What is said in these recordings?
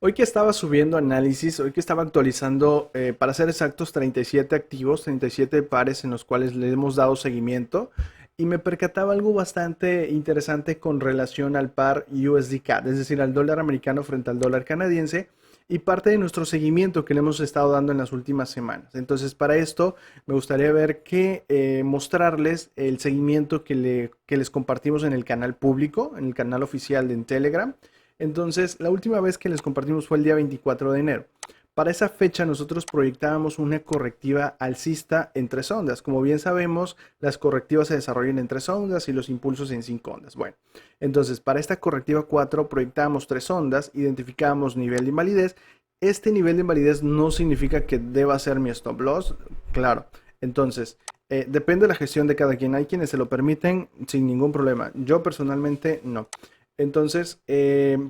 Hoy que estaba subiendo análisis, hoy que estaba actualizando, para ser exactos, 37 activos, 37 pares en los cuales le hemos dado seguimiento, y me percataba algo bastante interesante con relación al par USD-CAD, es decir, al dólar americano frente al dólar canadiense, y parte de nuestro seguimiento que le hemos estado dando en las últimas semanas. Entonces, para esto, me gustaría ver que mostrarles el seguimiento que les compartimos en el canal público, en el canal oficial de en Telegram. Entonces, la última vez que les compartimos fue el día 24 de enero. Para esa fecha nosotros proyectábamos una correctiva alcista en tres ondas. Como bien sabemos, las correctivas se desarrollan en tres ondas y los impulsos en cinco ondas. Bueno, entonces para esta correctiva 4 proyectábamos tres ondas, identificábamos nivel de invalidez. Este nivel de invalidez no significa que deba ser mi stop loss, claro. Entonces, depende de la gestión de cada quien. Hay quienes se lo permiten sin ningún problema. Yo personalmente no. Entonces,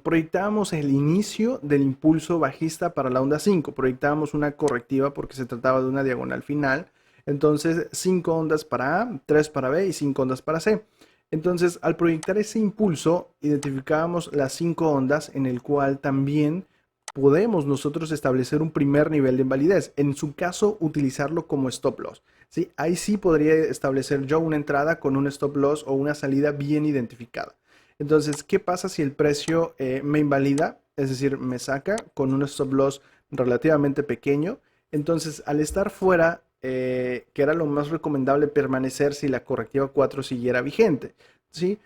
proyectábamos el inicio del impulso bajista para la onda 5. Proyectábamos una correctiva porque se trataba de una diagonal final. Entonces, 5 ondas para A, 3 para B y 5 ondas para C. Entonces, al proyectar ese impulso, identificábamos las 5 ondas en el cual también podemos nosotros establecer un primer nivel de invalidez. En su caso, utilizarlo como stop loss. ¿Sí? Ahí sí podría establecer yo una entrada con un stop loss o una salida bien identificada. Entonces, ¿qué pasa si el precio me invalida? Es decir, me saca con un stop loss relativamente pequeño. Entonces, al estar fuera, que era lo más recomendable permanecer si la correctiva 4 siguiera vigente. ¿Sí?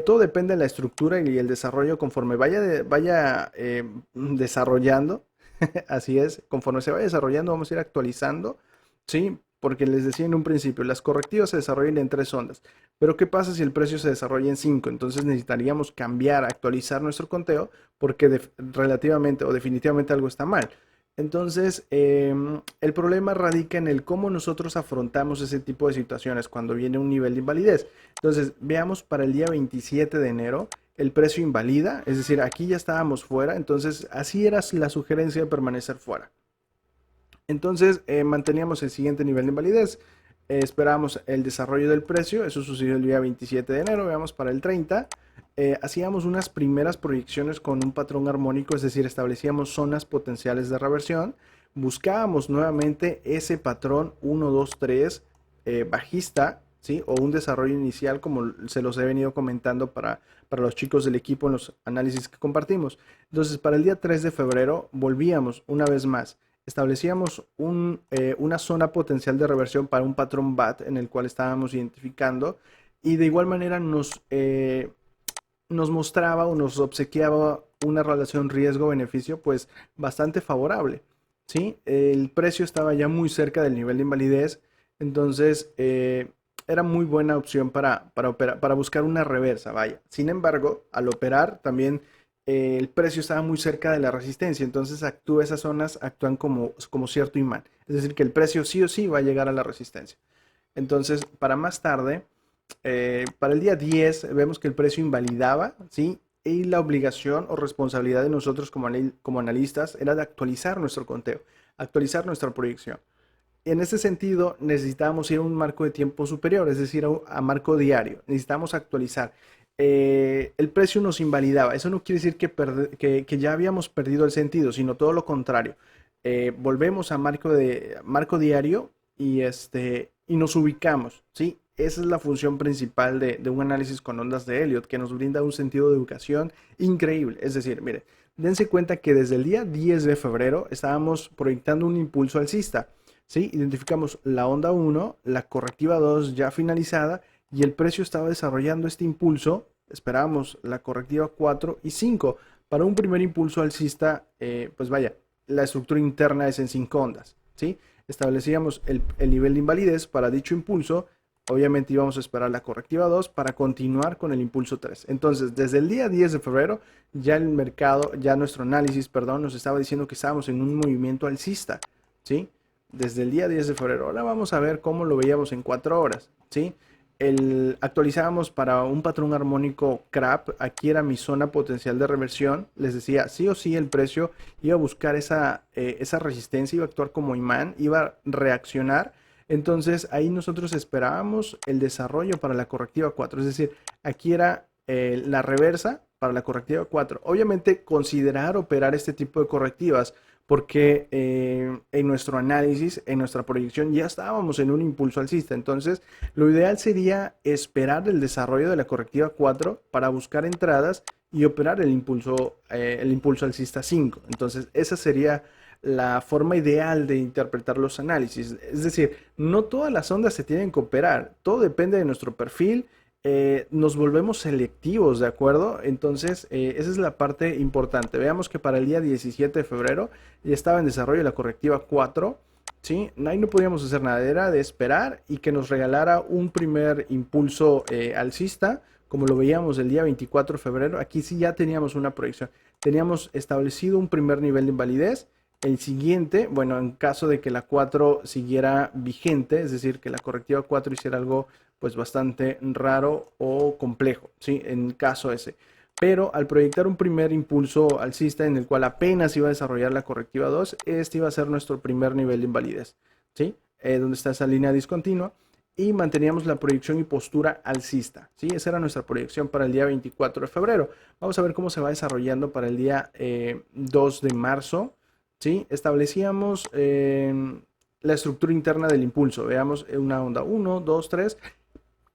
Todo depende de la estructura y el desarrollo conforme vaya desarrollando. Así es, conforme se vaya desarrollando, vamos a ir actualizando. ¿Sí? Porque les decía en un principio, las correctivas se desarrollan en tres ondas. Pero ¿qué pasa si el precio se desarrolla en 5? Entonces necesitaríamos cambiar, actualizar nuestro conteo porque relativamente o definitivamente algo está mal. Entonces, el problema radica en el cómo nosotros afrontamos ese tipo de situaciones cuando viene un nivel de invalidez. Entonces, veamos para el día 27 de enero, el precio invalida, es decir, aquí ya estábamos fuera, entonces así era la sugerencia de permanecer fuera. Entonces manteníamos el siguiente nivel de invalidez. Esperábamos el desarrollo del precio. Eso sucedió el día 27 de enero. Veamos para el 30. Hacíamos unas primeras proyecciones con un patrón armónico, es decir, establecíamos zonas potenciales de reversión. Buscábamos nuevamente ese patrón 1, 2, 3 bajista, ¿sí? O un desarrollo inicial, como se los he venido comentando para los chicos del equipo en los análisis que compartimos. Entonces, para el día 3 de febrero volvíamos una vez más, establecíamos una zona potencial de reversión para un patrón BAT en el cual estábamos identificando, y de igual manera nos mostraba o nos obsequiaba una relación riesgo-beneficio pues bastante favorable. ¿Sí? El precio estaba ya muy cerca del nivel de invalidez, entonces era muy buena opción para buscar una reversa, vaya. Sin embargo, al operar también el precio estaba muy cerca de la resistencia, entonces esas zonas actúan como cierto imán. Es decir, que el precio sí o sí va a llegar a la resistencia. Entonces, para más tarde, para el día 10 vemos que el precio invalidaba, ¿sí? Y la obligación o responsabilidad de nosotros como analistas era de actualizar nuestro conteo, actualizar nuestra proyección. En ese sentido, necesitábamos ir a un marco de tiempo superior, es decir, a marco diario. Necesitamos actualizar. El precio nos invalidaba. Eso no quiere decir que ya habíamos perdido el sentido, sino todo lo contrario. Volvemos a marco diario y nos ubicamos, ¿sí? Esa es la función principal de un análisis con ondas de Elliott, que nos brinda un sentido de educación increíble. Es decir, mire, dense cuenta que desde el día 10 de febrero estábamos proyectando un impulso alcista. ¿Sí? Identificamos la onda 1, la correctiva 2 ya finalizada, y el precio estaba desarrollando este impulso. Esperábamos la correctiva 4 y 5 para un primer impulso alcista. Pues vaya, la estructura interna es en 5 ondas. ¿Sí? Establecíamos el nivel de invalidez para dicho impulso. Obviamente íbamos a esperar la correctiva 2 para continuar con el impulso 3. Entonces, desde el día 10 de febrero, ya el mercado, ya nuestro análisis, perdón, nos estaba diciendo que estábamos en un movimiento alcista. ¿Sí? Desde el día 10 de febrero. Ahora vamos a ver cómo lo veíamos en 4 horas. ¿Sí? Actualizábamos para un patrón armónico CRAP. Aquí era mi zona potencial de reversión. Les decía, sí o sí el precio iba a buscar esa resistencia, iba a actuar como imán, iba a reaccionar. Entonces ahí nosotros esperábamos el desarrollo para la correctiva 4. Es decir, aquí era la reversa para la correctiva 4. Obviamente considerar operar este tipo de correctivas porque en nuestro análisis, en nuestra proyección ya estábamos en un impulso alcista. Entonces, lo ideal sería esperar el desarrollo de la correctiva 4 para buscar entradas y operar el impulso alcista 5. Entonces, esa sería la forma ideal de interpretar los análisis. Es decir, no todas las ondas se tienen que operar, todo depende de nuestro perfil. Nos volvemos selectivos, ¿de acuerdo? Entonces, esa es la parte importante. Veamos que para el día 17 de febrero ya estaba en desarrollo la correctiva 4, ¿sí? Ahí no podíamos hacer nada, era de esperar y que nos regalara un primer impulso alcista, como lo veíamos el día 24 de febrero. Aquí sí ya teníamos una proyección, teníamos establecido un primer nivel de invalidez. El siguiente, bueno, en caso de que la 4 siguiera vigente, es decir, que la correctiva 4 hiciera algo pues bastante raro o complejo, ¿sí? En el caso ese. Pero al proyectar un primer impulso alcista en el cual apenas iba a desarrollar la correctiva 2, este iba a ser nuestro primer nivel de invalidez, ¿sí? Donde está esa línea discontinua y manteníamos la proyección y postura alcista, ¿sí? Esa era nuestra proyección para el día 24 de febrero. Vamos a ver cómo se va desarrollando para el día 2 de marzo, ¿sí? Establecíamos la estructura interna del impulso. Veamos una onda 1, 2, 3.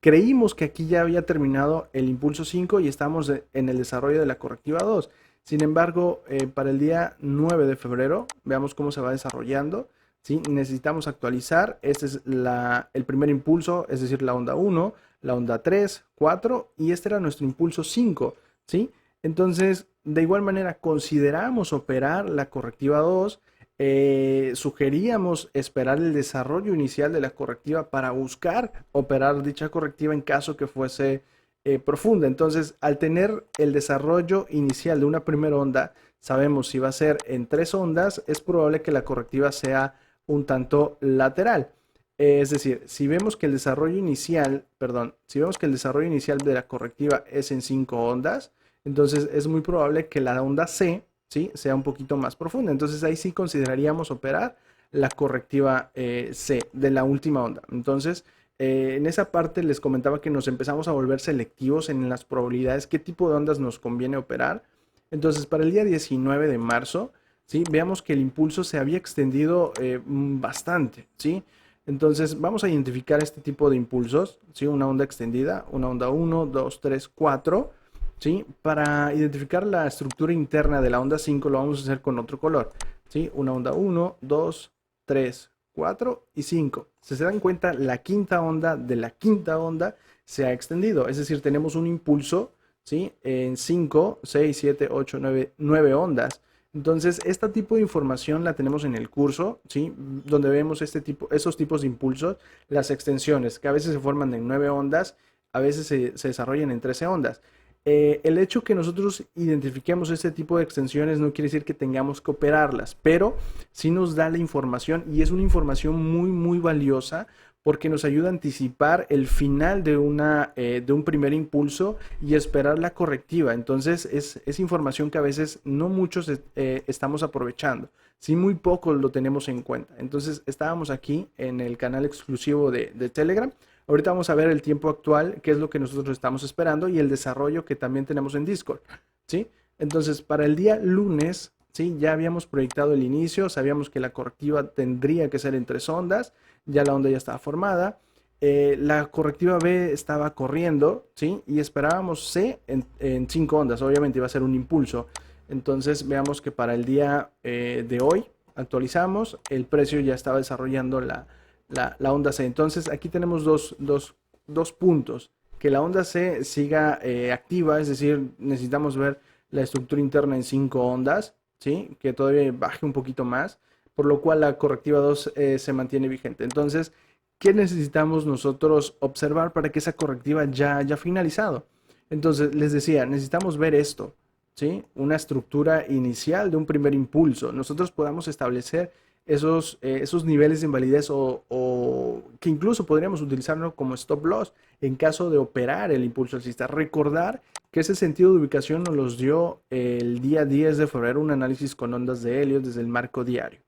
Creímos que aquí ya había terminado el impulso 5 y estamos en el desarrollo de la correctiva 2. Sin embargo, para el día 9 de febrero, veamos cómo se va desarrollando, ¿sí? Necesitamos actualizar. Este es el primer impulso, es decir, la onda 1, la onda 3, 4 y este era nuestro impulso 5, ¿sí? Entonces, de igual manera, consideramos operar la correctiva 2. Sugeríamos esperar el desarrollo inicial de la correctiva para buscar operar dicha correctiva en caso que fuese profunda. Entonces, al tener el desarrollo inicial de una primera onda, sabemos si va a ser en 3 ondas, es probable que la correctiva sea un tanto lateral. Es decir, si vemos que el desarrollo inicial, perdón, si vemos que el desarrollo inicial de la correctiva es en 5 ondas, entonces es muy probable que la onda C, ¿sí?, sea un poquito más profunda. Entonces ahí sí consideraríamos operar la correctiva C de la última onda. Entonces, en esa parte les comentaba que nos empezamos a volver selectivos en las probabilidades, qué tipo de ondas nos conviene operar. Entonces, para el día 19 de marzo, ¿sí?, veamos que el impulso se había extendido bastante, ¿sí? Entonces, vamos a identificar este tipo de impulsos, ¿sí? Una onda extendida, una onda 1, 2, 3, 4. ¿Sí? Para identificar la estructura interna de la onda 5 lo vamos a hacer con otro color, ¿sí? Una onda 1, 2, 3, 4 y 5. Si se dan cuenta, la quinta onda de la quinta onda se ha extendido, es decir, tenemos un impulso, ¿sí?, en 5, 6, 7, 8, 9 ondas. Entonces, este tipo de información la tenemos en el curso, ¿sí?, donde vemos esos tipos de impulsos, las extensiones, que a veces se forman en 9 ondas, a veces se desarrollan en 13 ondas. El hecho que nosotros identifiquemos este tipo de extensiones no quiere decir que tengamos que operarlas, pero sí nos da la información y es una información muy, muy valiosa porque nos ayuda a anticipar el final de un primer impulso y esperar la correctiva. Entonces es información que a veces no muchos estamos aprovechando, sí muy pocos lo tenemos en cuenta. Entonces estábamos aquí en el canal exclusivo de Telegram. Ahorita vamos a ver el tiempo actual, qué es lo que nosotros estamos esperando y el desarrollo que también tenemos en Discord, ¿sí? Entonces, para el día lunes, ¿sí?, ya habíamos proyectado el inicio, sabíamos que la correctiva tendría que ser en 3 ondas, ya la onda ya estaba formada, la correctiva B estaba corriendo, ¿sí?, y esperábamos C en 5 ondas, obviamente iba a ser un impulso. Entonces, veamos que para el día de hoy actualizamos, el precio ya estaba desarrollando la onda C. Entonces aquí tenemos dos puntos. Que la onda C siga activa, es decir, necesitamos ver la estructura interna en 5 ondas, ¿sí?, que todavía baje un poquito más, por lo cual la correctiva 2 se mantiene vigente. Entonces, ¿qué necesitamos nosotros observar para que esa correctiva ya haya finalizado? Entonces, les decía, necesitamos ver esto, ¿sí?, una estructura inicial de un primer impulso. Nosotros podamos establecer esos niveles de invalidez o que incluso podríamos utilizarlo como stop loss en caso de operar el impulso alcista. Recordar que ese sentido de ubicación nos los dio el día 10 de febrero, un análisis con ondas de Elliott desde el marco diario.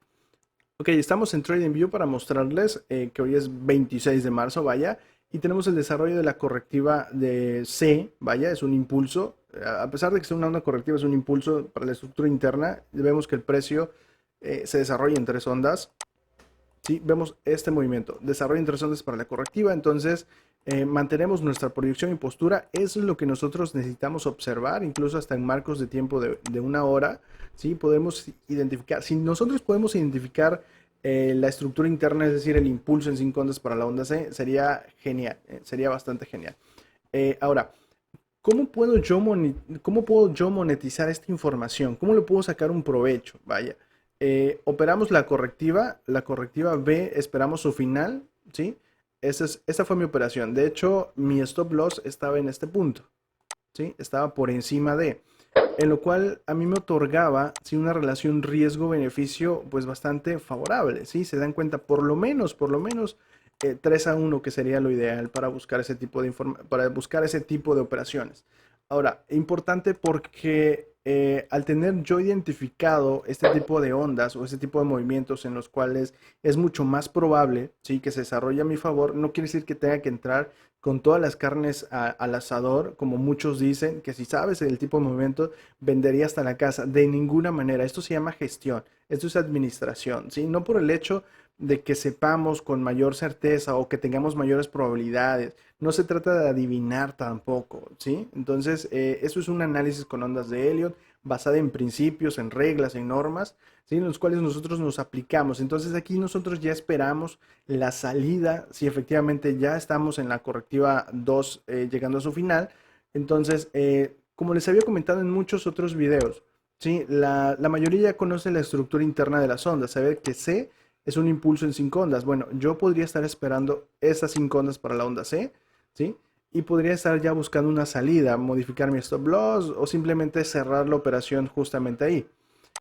Ok, estamos en TradingView para mostrarles que hoy es 26 de marzo, vaya, y tenemos el desarrollo de la correctiva de C, vaya, es un impulso, A pesar de que sea una onda correctiva, es un impulso para la estructura interna. Vemos que el precio se desarrolla en tres ondas. Sí, vemos este movimiento, desarrollo de ondas para la correctiva, entonces mantenemos nuestra proyección y postura, eso es lo que nosotros necesitamos observar, incluso hasta en marcos de tiempo de una hora, ¿sí? Podemos identificar, si nosotros podemos identificar la estructura interna, es decir, el impulso en 5 ondas para la onda C, sería genial, sería bastante genial. Ahora, ¿cómo puedo yo monetizar esta información? ¿Cómo le puedo sacar un provecho? Vaya, operamos la correctiva B, esperamos su final, ¿sí? Esa fue mi operación. De hecho, mi stop loss estaba en este punto, ¿sí? Estaba por encima de, en lo cual a mí me otorgaba, ¿sí? Una relación riesgo-beneficio, pues bastante favorable, ¿sí? Se dan cuenta, por lo menos 3-1, que sería lo ideal para buscar ese tipo de para buscar ese tipo de operaciones. Ahora, importante porque al tener yo identificado este tipo de ondas o este tipo de movimientos en los cuales es mucho más probable, ¿sí? Que se desarrolle a mi favor, no quiere decir que tenga que entrar con todas las carnes al asador, como muchos dicen, que si sabes el tipo de movimiento, vendería hasta la casa. De ninguna manera. Esto se llama gestión, esto es administración, ¿sí? No por el hecho de que sepamos con mayor certeza o que tengamos mayores probabilidades. No se trata de adivinar tampoco, ¿sí? Entonces, eso es un análisis con ondas de Elliot, basada en principios, en reglas, en normas, ¿sí? En los cuales nosotros nos aplicamos. Entonces, aquí nosotros ya esperamos la salida, si efectivamente ya estamos en la correctiva 2 llegando a su final. Entonces, como les había comentado en muchos otros videos, ¿sí? La mayoría ya conoce la estructura interna de las ondas, sabe que C es un impulso en 5 ondas. Bueno, yo podría estar esperando esas 5 ondas para la onda C, ¿sí? Y podría estar ya buscando una salida, modificar mi stop loss o simplemente cerrar la operación justamente ahí.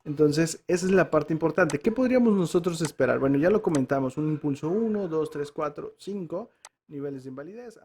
Entonces, esa es la parte importante. ¿Qué podríamos nosotros esperar? Bueno, ya lo comentamos, un impulso 1, 2, 3, 4, 5 niveles de invalidez.